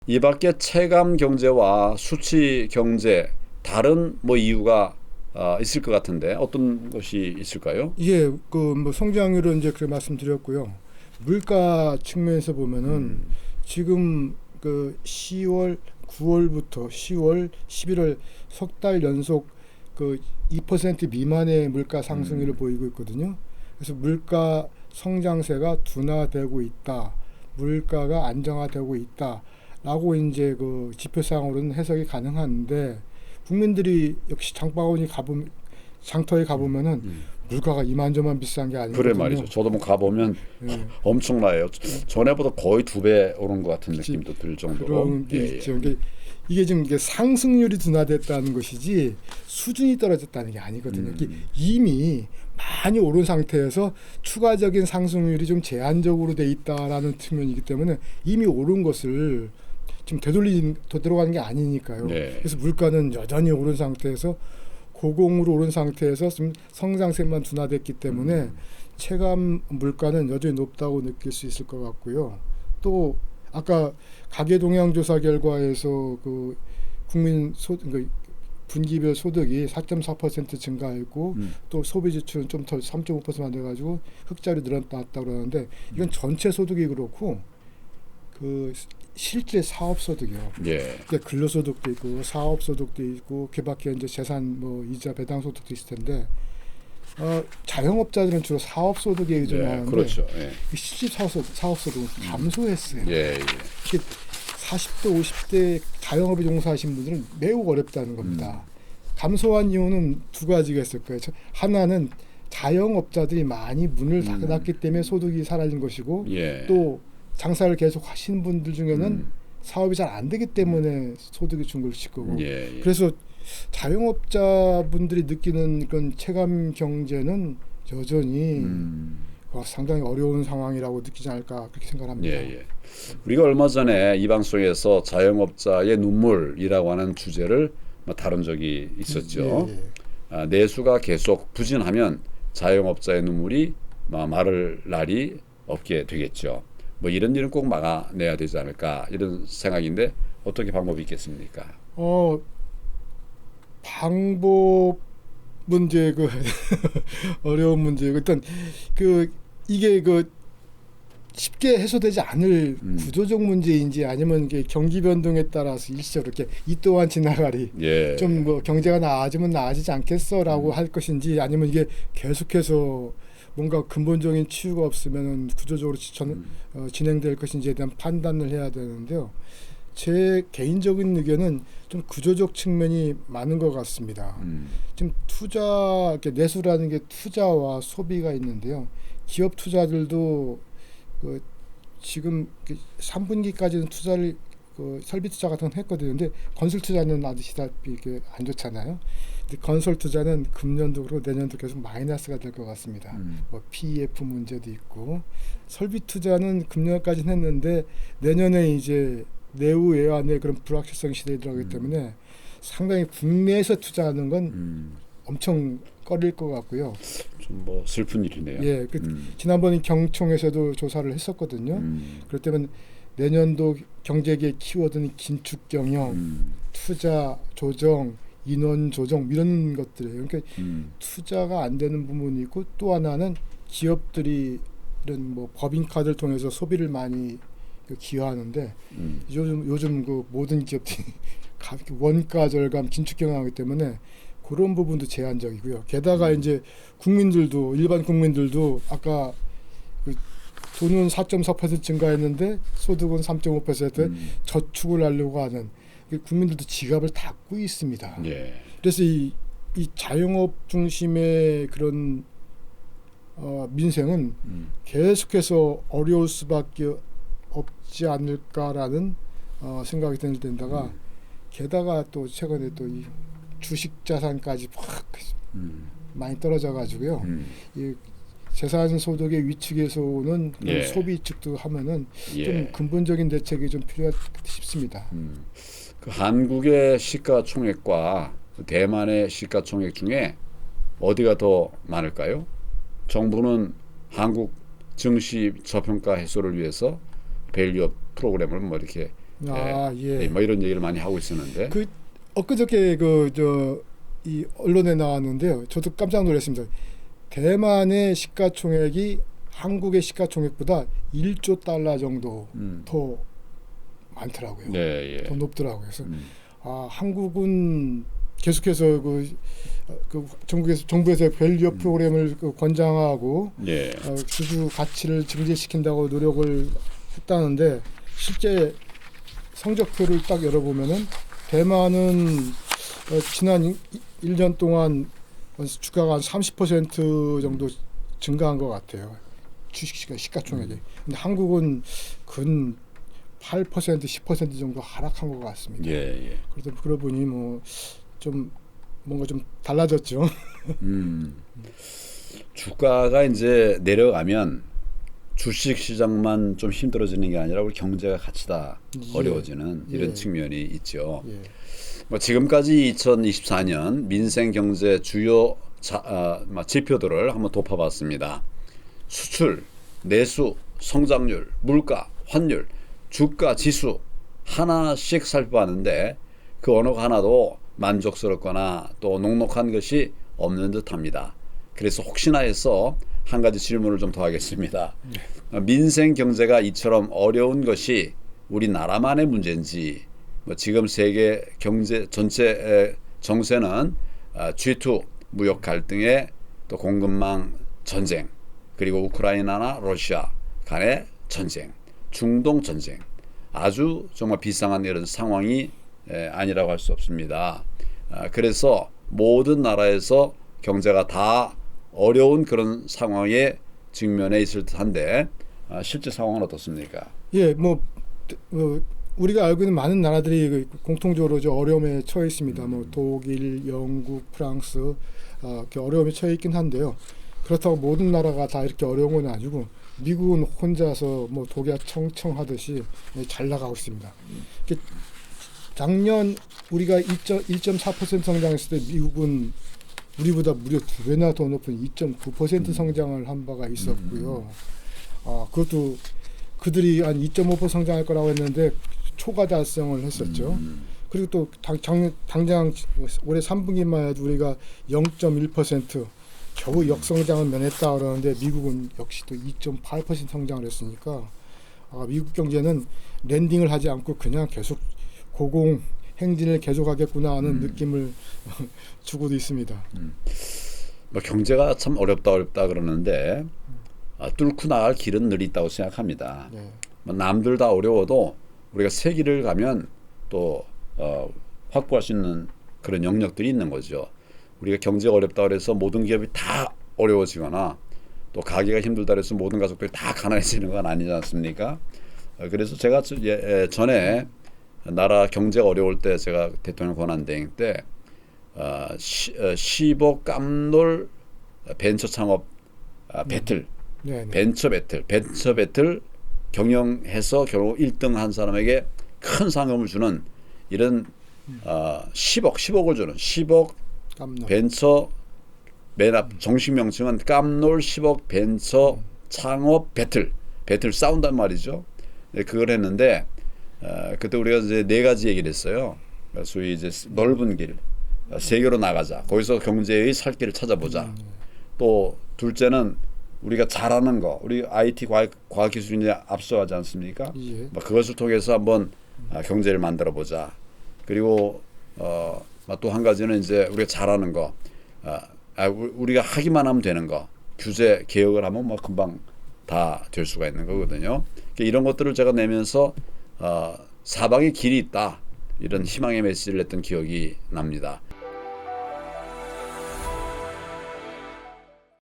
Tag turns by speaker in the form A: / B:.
A: 이 밖에 체감 경제와 수치 경제 다른 뭐 이유가 있을 것 같은데 어떤 것이 있을까요?
B: 예, 그 뭐 성장률은 이제 그렇게 말씀드렸고요. 물가 측면에서 보면은 지금 그 10월, 9월부터 10월, 11월 석 달 연속 그 2% 미만의 물가 상승률을 보이고 있거든요. 그래서 물가 성장세가 둔화되고 있다. 물가가 안정화되고 있다라고 이제 그 지표상으로는 해석이 가능한데 국민들이 역시 장터에 가보면은 물가가 이만저만 비싼 게
A: 그래 말이죠.
B: 아니거든요.
A: 저도 뭐 가보면
B: 예,
A: 엄청나요. 전에보다 거의 2배 오른 것 같은
B: 그치.
A: 느낌도 들 정도로.
B: 그런 게
A: 예, 예.
B: 있죠. 이게 지금 이게 상승률이 둔화됐다는 것이지 수준이 떨어졌다는 게 아니거든요. 이게 이미 많이 오른 상태에서 추가적인 상승률이 좀 제한적으로 돼 있다라는 측면이기 때문에 이미 오른 것을 지금 되돌아가는 게 아니니까요.
A: 네.
B: 그래서 물가는 여전히 오른 상태에서 고공으로 오른 상태에서 좀 성장세만 둔화됐기 때문에 체감 물가는 여전히 높다고 느낄 수 있을 것 같고요. 또 아까 가계 동향 조사 결과에서 그 국민 그 분기별 소득이 4.4% 증가했고 또 소비 지출은 좀 더 3.5%만 돼가지고 흑자리 늘어났다 그러는데 이건 전체 소득이 그렇고 그 실제 사업 소득이요.
A: 예.
B: 그러니까 근로소득도 있고 사업소득도 있고 그밖에 이제 재산 뭐 이자 배당 소득도 있을 텐데 자영업자들은 주로 사업소득에 의존을
A: 예.
B: 하는데
A: 그렇죠. 예.
B: 실질 사업소득은 감소했어요.
A: 예, 예.
B: 특히 40대 50대 자영업에 종사하신 분들은 매우 어렵다는 겁니다. 감소한 이유는 두 가지가 있을 거예요. 하나는 자영업자들이 많이 문을 닫았기 때문에 소득이 사라진 것이고
A: 예.
B: 또 장사를 계속 하시는 분들 중에는 사업이 잘 안 되기 때문에 소득이 준 것일 거고
A: 예, 예.
B: 그래서 자영업자분들이 느끼는 그런 체감 경제는 여전히 상당히 어려운 상황이라고 느끼지 않을까 그렇게 생각합니다.
A: 예, 예. 우리가 얼마 전에 이 방송에서 자영업자의 눈물이라고 하는 주제를 다룬 적이 있었죠.
B: 예, 예.
A: 내수가 계속 부진하면 자영업자의 눈물이 마를 날이 없게 되겠죠. 뭐 이런 일은 꼭 막아내야 되지 않을까 이런 생각인데 어떻게 방법이 있겠습니까?
B: 방법 문제 그 어려운 문제 일단 그 이게 그 쉽게 해소되지 않을 구조적 문제인지 아니면 이게 경기 변동에 따라서 일시적으로 이렇게 이 또한 지나가리
A: 예.
B: 좀 뭐 경제가 나아지면 나아지지 않겠어라고 할 것인지 아니면 이게 계속해서 뭔가 근본적인 치유가 없으면 구조적으로 진행될 것인지에 대한 판단을 해야 되는데요. 제 개인적인 의견은 좀 구조적 측면이 많은 것 같습니다. 지금 내수라는 게 투자와 소비가 있는데요. 기업 투자들도 그 지금 3분기까지는 투자를 설비 투자 같은 건 했거든요. 근데 건설 투자는 아시다시피 이게 안 좋잖아요. 근데 건설 투자는 금년도 그렇고 내년도 계속 마이너스가 될 것 같습니다. 뭐 PEF 문제도 있고 설비 투자는 금년까지는 했는데 내년에 이제 내후 외환의 그런 불확실성 시대에 들어가기 때문에 상당히 국내에서 투자하는 건 엄청 꺼릴 것 같고요.
A: 좀 뭐 슬픈 일이네요.
B: 예, 지난번에 경총에서도 조사를 했었거든요. 그럴 때면 내년도 경제계 키워드는 긴축 경영, 투자 조정, 인원 조정 이런 것들이에요. 그러니까 투자가 안 되는 부분이 있고 또 하나는 기업들이 이런 뭐 법인카드를 통해서 소비를 많이 기여하는데 요즘 그 모든 기업들이 원가 절감, 긴축 경영하기 때문에 그런 부분도 제한적이고요. 게다가 이제 일반 국민들도 아까 그 돈은 4.4% 증가했는데 소득은 3.5% 저축을 하려고 하는 국민들도 지갑을 닫고 있습니다.
A: 예.
B: 그래서 이 자영업 중심의 그런 민생은 계속해서 어려울 수밖에 없지 않을까라는 생각이 드는 데다가 게다가 또 최근에 또 이 주식 자산까지 확 많이 떨어져 가지고요. 이 재산 소득의 위축에서 오는 그런
A: 예.
B: 소비 위축도 하면은
A: 예.
B: 좀 근본적인 대책이 좀 필요하다 싶습니다.
A: 그 한국의 시가총액과 대만의 시가총액 중에 어디가 더 많을까요? 정부는 한국 증시 저평가 해소를 위해서 밸류업 프로그램을 뭐 이렇게
B: 예.
A: 뭐 이런 얘기를 많이 하고 있었는데
B: 그 엊그저께 이 언론에 나왔는데요. 저도 깜짝 놀랐습니다. 대만의 시가총액이 한국의 시가총액보다 1조 달러 정도 더 많더라고요.
A: 네, 예.
B: 더 높더라고요. 그래서 한국은 계속해서 정부에서 밸류 프로그램을 권장하고
A: 예.
B: 수주 가치를 증대시킨다고 노력을 했다는데 실제 성적표를 딱 열어보면은 대만은 지난 1년 동안 주가가 한 30% 정도 증가한 것 같아요. 주식 시가총액이. 근데 한국은 근 8% 10% 정도 하락한 것 같습니다.
A: 예.
B: 그러다 보니 뭐 좀 뭔가 좀 달라졌죠.
A: 주가가 이제 내려가면 주식 시장만 좀 힘들어지는 게 아니라 우리 경제가 같이 다 어려워지는 이런 측면이 있죠.
B: 예.
A: 뭐 지금까지 2024년 민생 경제 주요 지표들을 한번 돋아봤습니다. 수출, 내수, 성장률, 물가, 환율, 주가 지수 하나씩 살펴봤는데 그 어느 하나도 만족스럽거나 또 녹록한 것이 없는 듯합니다. 그래서 혹시나 해서 한 가지 질문을 좀 더 하겠습니다. 민생 경제가 이처럼 어려운 것이 우리나라만의 문제인지 뭐 지금 세계 경제 전체 정세는 G2 무역 갈등에 또 공급망 전쟁 그리고 우크라이나나 러시아 간의 전쟁, 중동 전쟁 아주 정말 비상한 이런 상황이 아니라고 할 수 없습니다. 그래서 모든 나라에서 경제가 다 어려운 그런 상황에 직면해 있을 듯한데 실제 상황은 어떻습니까?
B: 예, 우리가 알고 있는 많은 나라들이 공통적으로 어려움에 처해 있습니다. 뭐 독일, 영국, 프랑스 이렇게 어려움에 처해 있긴 한데요. 그렇다고 모든 나라가 다 이렇게 어려운 건 아니고 미국은 혼자서 뭐 독야 청청하듯이 잘 나가고 있습니다. 작년 우리가 1.4% 성장했을 때 미국은 우리보다 무려 2배나 더 높은 2.9% 성장을 한 바가 있었고요. 그것도 그들이 한 2.5% 성장할 거라고 했는데 초과 달성을 했었죠. 그리고 또 당장 올해 3분기만 해도 우리가 0.1% 겨우 역성장을 면했다 그러는데 미국은 역시 또 2.8% 성장을 했으니까 미국 경제는 랜딩을 하지 않고 그냥 계속 고공 행진을 계속하겠구나 하는 느낌을 주고도 있습니다.
A: 뭐 경제가 참 어렵다 그러는데 뚫고 나갈 길은 늘 있다고 생각합니다.
B: 네.
A: 뭐 남들 다 어려워도 우리가 새 길을 가면 또 확보할 수 있는 그런 영역들이 있는 거죠. 우리가 경제가 어렵다 그래서 모든 기업이 다 어려워지거나 또 가게가 힘들다 그래서 모든 가족들이 다 가난해지는 건 아니지 않습니까? 그래서 제가 전에 나라 경제가 어려울 때 제가 대통령 권한대행 때 10억 깜놀 벤처 창업 배틀, 벤처 배틀 경영해서 결국 1등 한 사람에게 큰 상금을 주는 이런 10억을 주는 10억
B: 깜놀.
A: 벤처 맨 앞 정식 명칭은 깜놀 10억 벤처 창업 배틀 싸운단 말이죠. 그걸 했는데 그때 우리가 이제 4가지 얘기를 했어요. 소위 이제 넓은 길, 세계로 나가자. 거기서 경제의 살 길을 찾아보자. 또 둘째는 우리가 잘하는 거, 우리 IT 과학기술이 앞서가지 않습니까?
B: 예.
A: 그것을 통해서 한번 경제를 만들어 보자. 그리고 또 한 가지는 이제 우리가 잘하는 거, 우리가 하기만 하면 되는 거, 규제 개혁을 하면 뭐 금방 다 될 수가 있는 거거든요. 이런 것들을 제가 내면서 사방에 길이 있다 이런 희망의 메시지를 냈던 기억이 납니다.